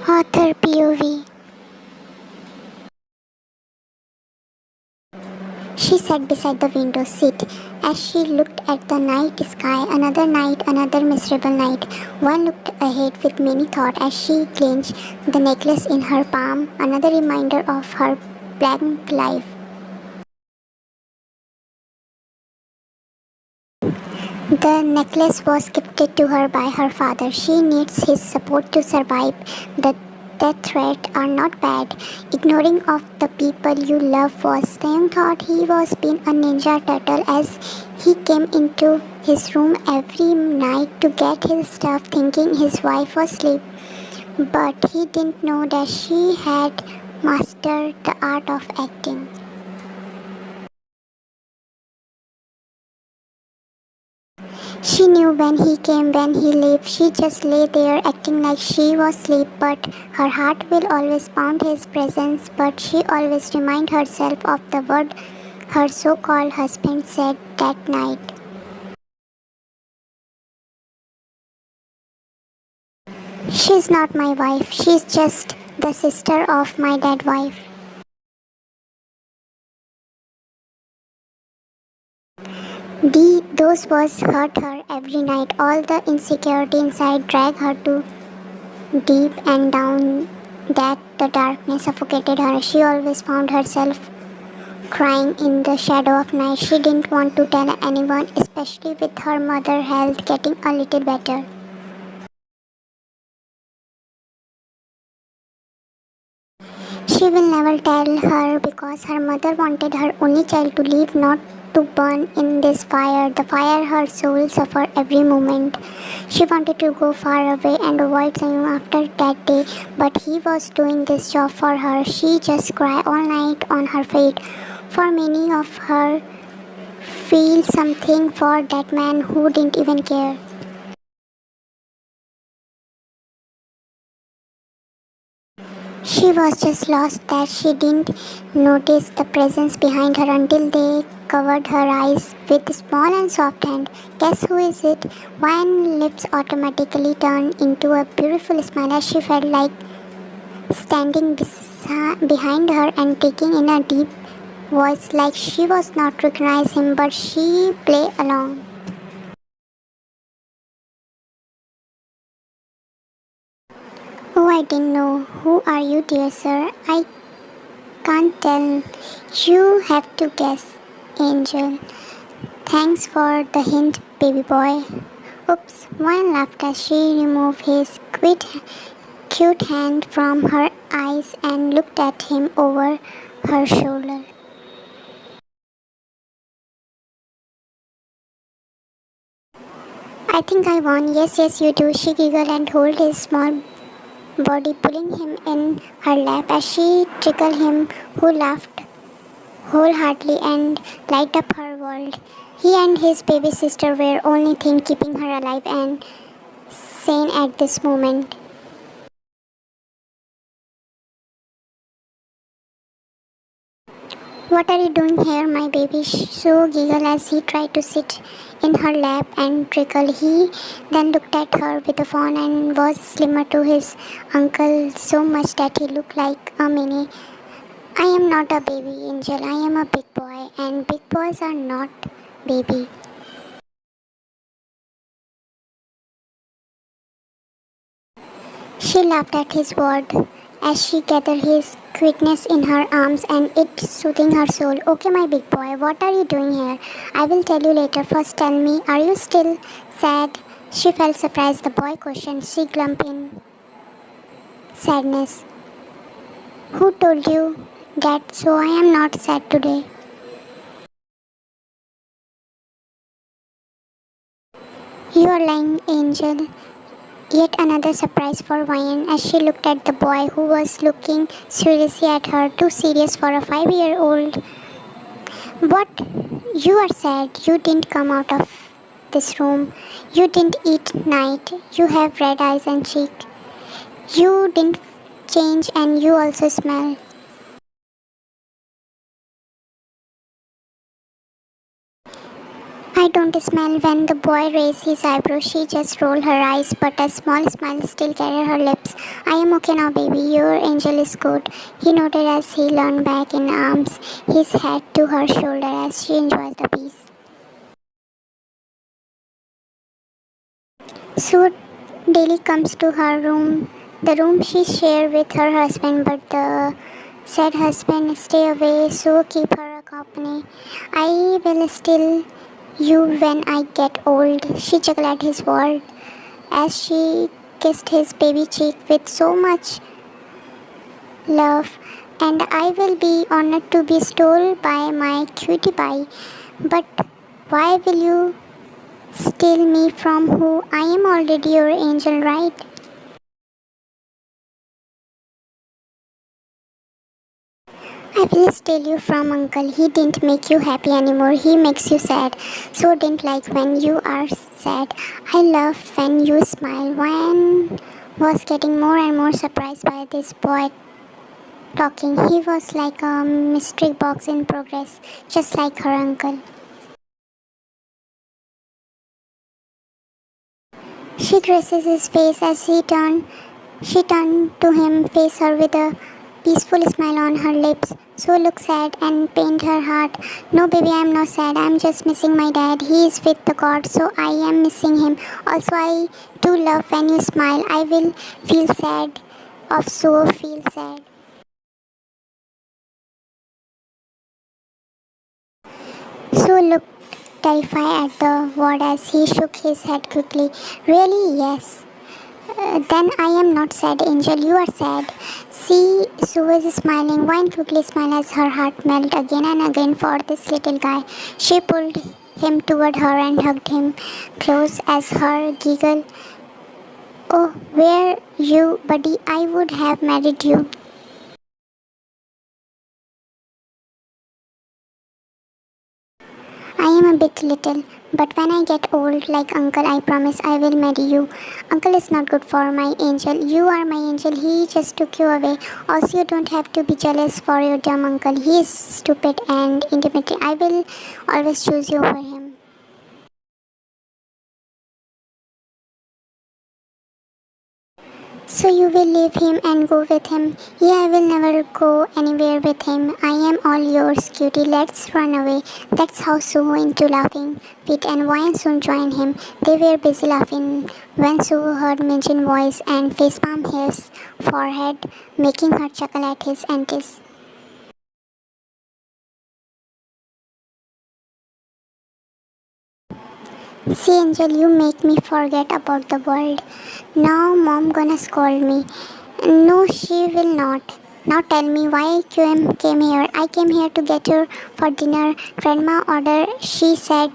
Author POV. She sat beside the window seat as she looked at the night sky. Another night, another miserable night. One looked ahead with many thoughts as she clenched the necklace in her palm. Another reminder of her blank life. The necklace was gifted to her by her father. She needs his support to survive. The death threats are not bad. Ignoring of the people you love was. Taehyung thought he was being a ninja turtle as he came into his room every night to get his stuff, thinking his wife was asleep. But he didn't know that she had mastered the art of acting. She knew when he came, when he left. She just lay there acting like she was asleep, but her heart will always pound his presence. But she always reminded herself of the word her so-called husband said that night. She's not my wife. She's just the sister of my dead wife. Those words hurt her every night. All the insecurity inside dragged her to deep and down that the darkness suffocated her. She always found herself crying in the shadow of night. She didn't want to tell anyone, especially with her mother's health getting a little better. She will never tell her because her mother wanted her only child to live, not to burn in this fire, the fire her soul suffered every moment. She wanted to go far away and avoid him after that day, but he was doing this job for her. She just cried all night on her feet. For many of her feel something for that man who didn't even care. She was just lost that she didn't notice the presence behind her until they covered her eyes with small and soft hand. Guess who is it? One lips automatically turned into a beautiful smile as she felt like standing behind her and taking in a deep voice like she was not recognize him but she play along. Oh, I didn't know. Who are you, dear sir? I can't tell. You have to guess, Angel. Thanks for the hint, baby boy. Oops, one laughed as she removed his cute hand from her eyes and looked at him over her shoulder. I think I won. Yes, yes, you do. She giggled and held his small body, pulling him in her lap as she tickled him, who laughed wholeheartedly and light up her world. He and his baby sister were only thing keeping her alive and sane at this moment. What are you doing here, my baby? Suho giggled as he tried to sit in her lap and trickle. He then looked at her with a fawn and was slimmer to his uncle so much that he looked like a mini. I am not a baby angel, I am a big boy, and big boys are not baby. She laughed at his word as she gathered his cuteness in her arms and it soothing her soul. Okay, my big boy, what are you doing here? I will tell you later. First tell me, are you still sad? She felt surprised. The boy questioned. She glumped in sadness. Who told you that? So I am not sad today. You are lying, Angel. Yet another surprise for Ryan as she looked at the boy who was looking seriously at her, too serious for a 5-year-old. What? You are sad. You didn't come out of this room. You didn't eat night. You have red eyes and cheek. You didn't change and you also smell. I don't smile. When the boy raised his eyebrows, she just rolled her eyes, but a small smile still carried her lips. I am okay now, baby. Your angel is good. He nodded as he leaned back in arms, his head to her shoulder as she enjoyed the peace. So daily comes to her room, the room she shared with her husband, but the said husband stay away, so keep her company. I will still you when I get old, she chuckled at his word as she kissed his baby cheek with so much love. And I will be honored to be stole by my cutie pie. But why will you steal me from who I am already your angel, right? I will steal you from uncle. He didn't make you happy anymore. He makes you sad. So didn't like when you are sad. I love when you smile. One was getting more and more surprised by this boy talking. He was like a mystery box in progress, just like her uncle. She graces his face as she turned to him, face her with a peaceful smile on her lips. So look sad and pained her heart. No, baby, I am not sad. I am just missing my dad. He is with the God, so I am missing him. Also, I do love when you smile. I will feel sad. Of so feel sad. So looked terrified at the word as he shook his head quickly. Really, yes. Then I am not sad, Angel. You are sad. See, Sue is smiling. Wine quickly smiled as her heart melted again and again for this little guy. She pulled him toward her and hugged him close as her giggle. Oh, where you, buddy? I would have married you. I am a bit little, but when I get old, like Uncle, I promise I will marry you. Uncle is not good for my angel. You are my angel. He just took you away. Also, you don't have to be jealous for your dumb uncle. He is stupid and intimidating. I will always choose you over him. So you will leave him and go with him? Yeah, I will never go anywhere with him. I am all yours, cutie. Let's run away. That's how Suho into laughing. Pete and Wine soon joined him. They were busy laughing when Suho heard Minjin's voice and facepalm his forehead, making her chuckle at his antics. See, Angel, you make me forget about the world. Now, Mom gonna scold me. No, she will not. Now tell me why came here. I came here to get you for dinner. Grandma ordered. She said,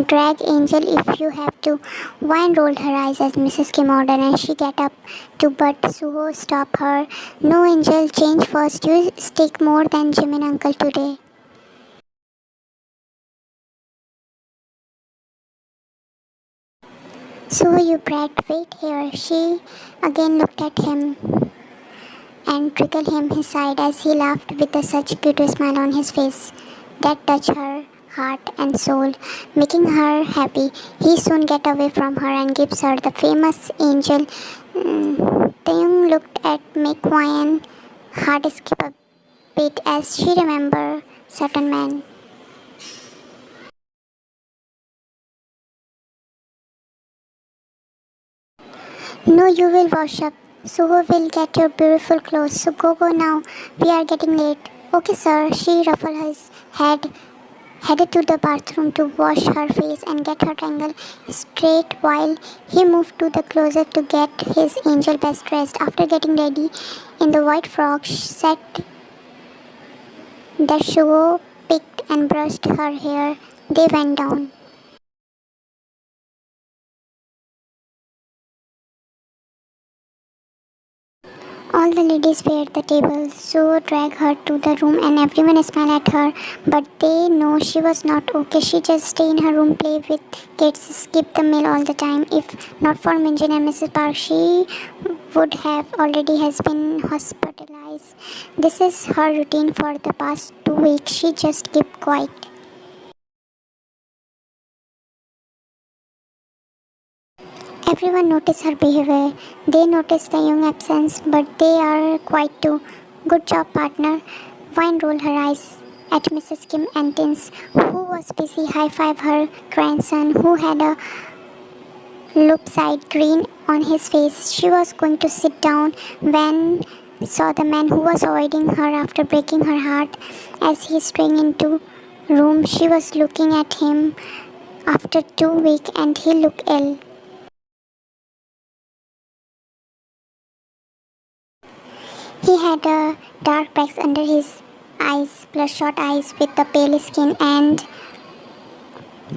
drag Angel if you have to. Wine rolled her eyes as Mrs. Kim ordered and she get up to but Suho stopped her. No, Angel, change first. You stick more than Jim and Uncle today. So you brat, wait here. She again looked at him and trickled him his side as he laughed with a such cute smile on his face that touched her heart and soul, making her happy. He soon get away from her and gives her the famous angel. Taehyung looked at McWine, heart skip a bit as she remembered certain man. No, you will wash up. Suho will get your beautiful clothes. So go now. We are getting late. Okay, sir. She ruffled his head, headed to the bathroom to wash her face and get her tangle straight while he moved to the closet to get his angel best dressed. After getting ready in the white frock set, the Suho picked and brushed her hair. They went down. All the ladies were at the table, so dragged her to the room and everyone smiled at her. But they know she was not okay. She just stay in her room, play with kids, skip the meal all the time. If not for Minjin and Mrs. Park, she would have already has been hospitalized. This is her routine for the past 2 weeks. She just kept quiet. Everyone noticed her behavior. They noticed the young absence, but they are quiet too. Good job, partner. Vine rolled her eyes at Mrs. Kim Antins, who was busy high-five her grandson, who had a loop-side grin on his face. She was going to sit down when saw the man who was avoiding her after breaking her heart as he strayed into room. She was looking at him after 2 weeks and he looked ill. He had a dark bags under his eyes, bloodshot eyes with the pale skin and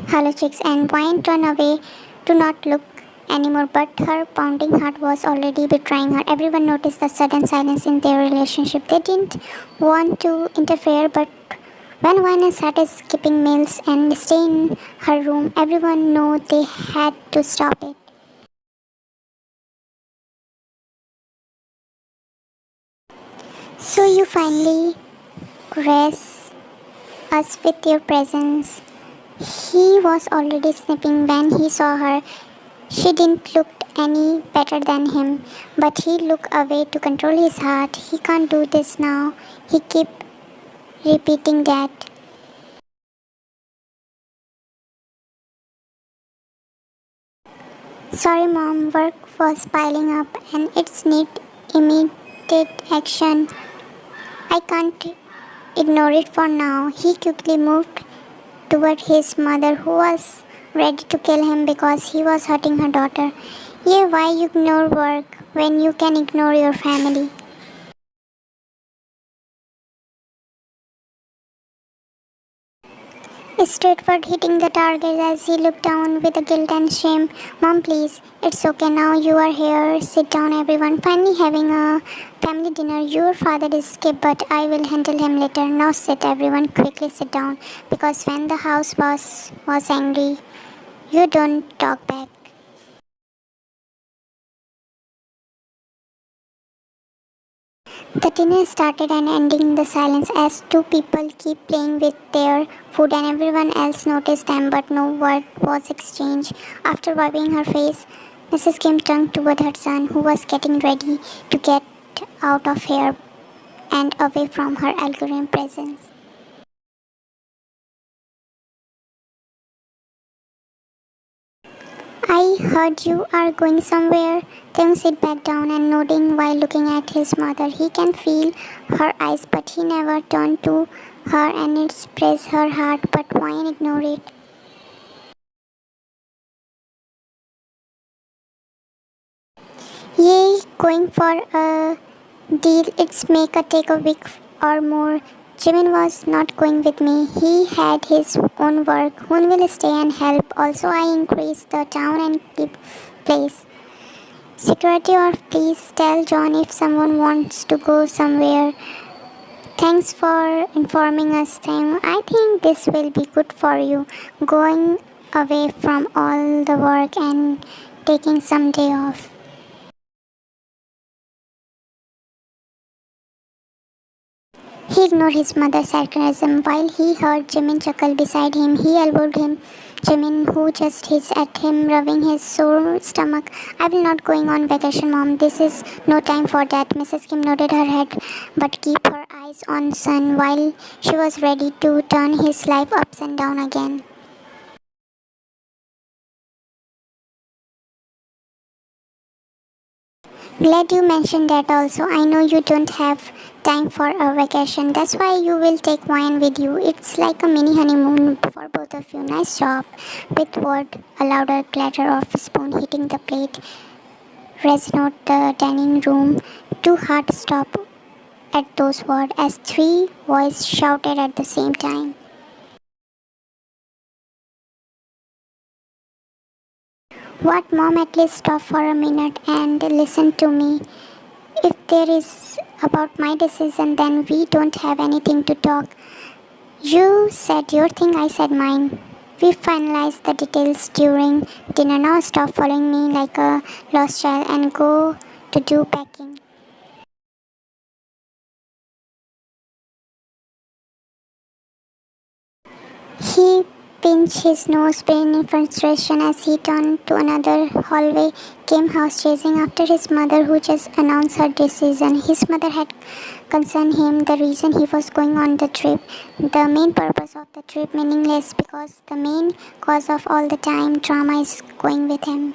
hollow cheeks, and Vine turned away to not look anymore, but her pounding heart was already betraying her. Everyone noticed the sudden silence in their relationship. They didn't want to interfere, but when Vine started skipping meals and stay in her room, everyone knew they had to stop it. So you finally grace us with your presence. He was already snipping when he saw her. She didn't look any better than him, but he looked away to control his heart. He can't do this now. He kept repeating that. Sorry, Mom, work was piling up and it's need immediate action. I can't ignore it for now. He quickly moved toward his mother, who was ready to kill him because he was hurting her daughter. Yeah, why you ignore work when you can ignore your family? Straightforward, hitting the target as he looked down with a guilt and shame. Mom, please, it's okay now you are here. Sit down, everyone. Finally having a family dinner. Your father is escaped, but I will handle him later. Now sit, everyone. Quickly sit down. Because when the house boss was angry, you don't talk back. The dinner started and ending in the silence as two people keep playing with their food and everyone else noticed them, but no word was exchanged. After wiping her face, Mrs. Kim turned toward her son, who was getting ready to get out of here and away from her algorithm presence. I heard you are going somewhere. Tim sit back down and nodding while looking at his mother. He can feel her eyes, but he never turned to her and it pressed her heart, but why ignore it? Yay, going for a deal. It's make a take a week or more. Jimin was not going with me. He had his own work. Hoon will stay and help. Also, I increased the town and keep place. Security or please tell John if someone wants to go somewhere. Thanks for informing us, Tim. I think this will be good for you. Going away from all the work and taking some day off. He ignored his mother's sarcasm while he heard Jimin chuckle beside him. He elbowed him. Jimin, who just hissed at him, rubbing his sore stomach. I will not going on vacation, Mom. This is no time for that. Mrs. Kim nodded her head, but keep her eyes on son while she was ready to turn his life ups and down again. Glad you mentioned that also. I know you don't have time for a vacation. That's why you will take wine with you. It's like a mini honeymoon for both of you. Nice job. With word, a louder clatter of a spoon hitting the plate resonated the dining room. Two hearts stopped at those words as three voices shouted at the same time. What, Mom? At least stop for a minute and listen to me. If there is about my decision, then we don't have anything to talk. You said your thing, I said mine. We finalized the details during dinner. Now stop following me like a lost child and go to do packing. He pinched his nose, pain in frustration as he turned to another hallway, came house chasing after his mother, who just announced her decision. His mother had concerned him the reason he was going on the trip, the main purpose of the trip meaningless because the main cause of all the time drama is going with him.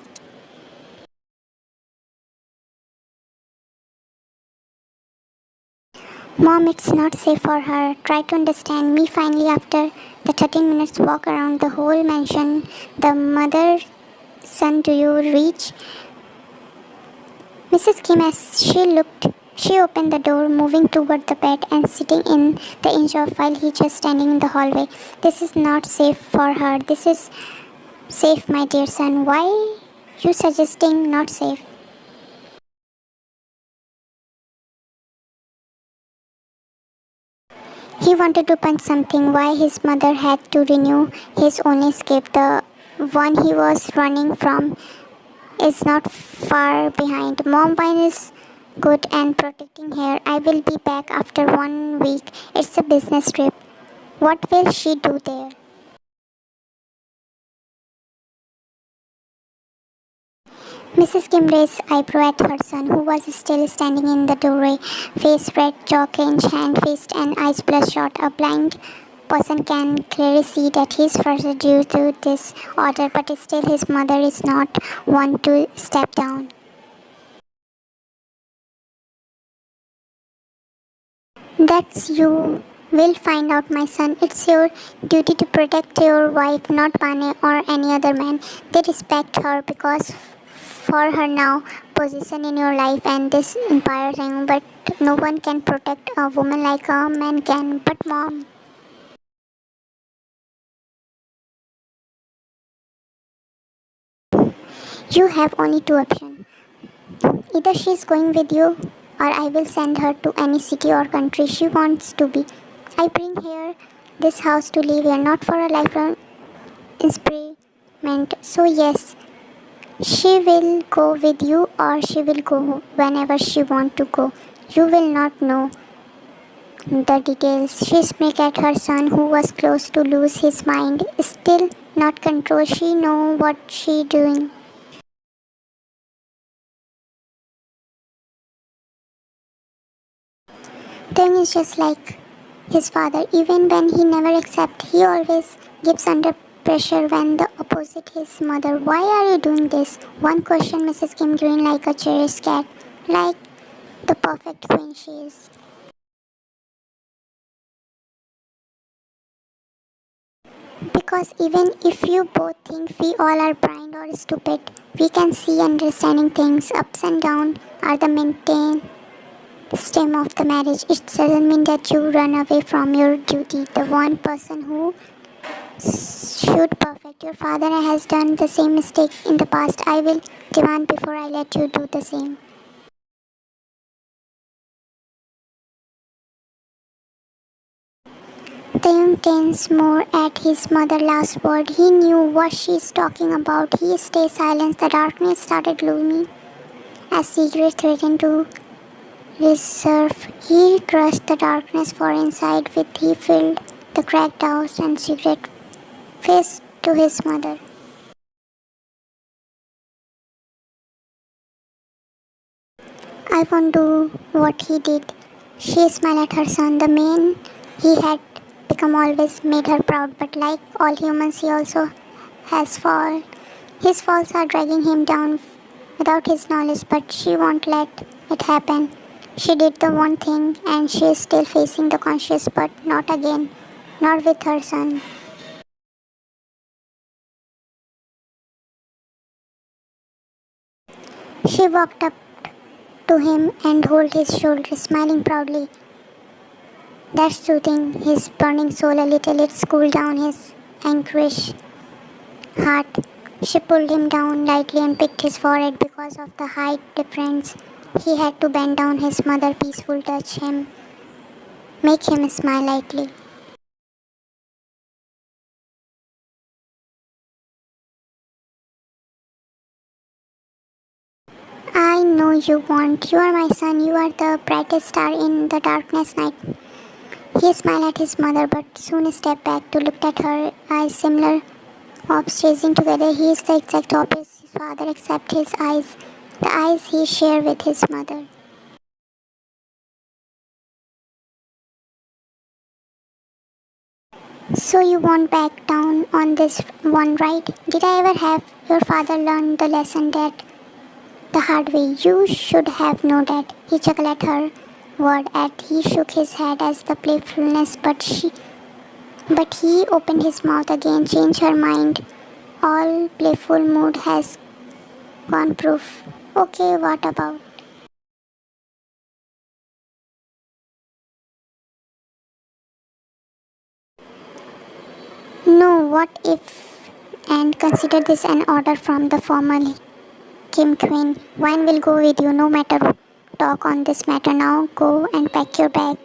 Mom, it's not safe for her. Try to understand me. Finally, after the 13 minutes walk around the whole mansion, the mother, son, do you reach? Mrs. Kim, as she opened the door, moving toward the bed and sitting in the inch of while he just standing in the hallway. This is not safe for her. This is safe, my dear son. Why you suggesting not safe? He wanted to punch something. Why his mother had to renew his own escape. The one he was running from is not far behind. Mom, wine is good and protecting here. I will be back after 1 week. It's a business trip. What will she do there? Mrs. Kim raised eyebrow at her son, who was still standing in the doorway, face red, jaw clenched, hand fist, and eyes bloodshot. A blind person can clearly see that he is frustrated due to this order, but still his mother is not one to step down. That's you will find out, my son. It's your duty to protect your wife, not Pane or any other man. They respect her because for her now position in your life and this empire thing, but no one can protect a woman like a man can. But mom, you have only two options. Either she's going with you or I will send her to any city or country she wants to be. I bring here this house to live here, not for a lifelong experiment. So yes, she will go with you or she will go whenever she want to go. You will not know the details. She smirked at her son, who was close to lose his mind. Still not control. She know what she doing. Taehyung is just like his father. Even when he never accepts, he always gives under pressure when the opposite his mother. Why are you doing this? One question, Mrs. Kim grinned like a cherished cat, like the perfect queen she is. Because even if you both think we all are blind or stupid, we can see understanding things. Ups and downs are the maintain stem of the marriage. It doesn't mean that you run away from your duty. The one person who should perfect your father has done the same mistake in the past. I will demand before I let you do the same. Taehyung tensed more at his mother's last word. He knew what she's talking about. He stayed silent. The darkness started glooming as secret threatened to reserve. He crushed the darkness for inside with he filled the cracked house and secret face to his mother. I won't do what he did. She smiled at her son. The man he had become always made her proud, but like all humans, he also has faults. His faults are dragging him down without his knowledge, but she won't let it happen. She did the one thing and she is still facing the conscience, but not again, not with her son. She walked up to him and held his shoulder, smiling proudly. That's soothing his burning soul a little. It cooled down his anguish heart. She pulled him down lightly and picked his forehead because of the height difference. He had to bend down. His mother's peaceful touch him, make him smile lightly. I know you want. You are my son. You are the brightest star in the darkness night. He smiled at his mother but soon stepped back to look at her eyes similar orbs chasing together. He is the exact opposite of his father except his eyes, the eyes he shared with his mother. So you won't back down on this one, right? Did I ever have your father learn the lesson that the hard way? You should have known that. He chuckled at her word and he shook his head as the playfulness but he opened his mouth again, changed her mind. All playful mood has gone proof. Okay, what about? No, what if and consider this an order from the former Kim Queen. Wine will go with you no matter what. Talk on this matter now. Go and pack your bag.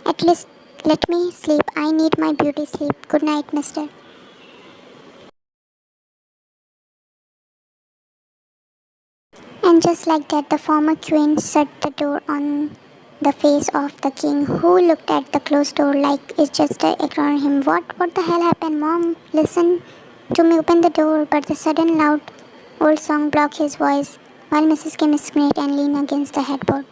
At least let me sleep. I need my beauty sleep. Good night, mister. And just like that, the former queen shut the door on the face of the king, who looked at the closed door like it just ignored him. What the hell happened, Mom? Listen to me open the door, but the sudden loud old song blocked his voice while Mrs. Kim screamed and leaned against the headboard.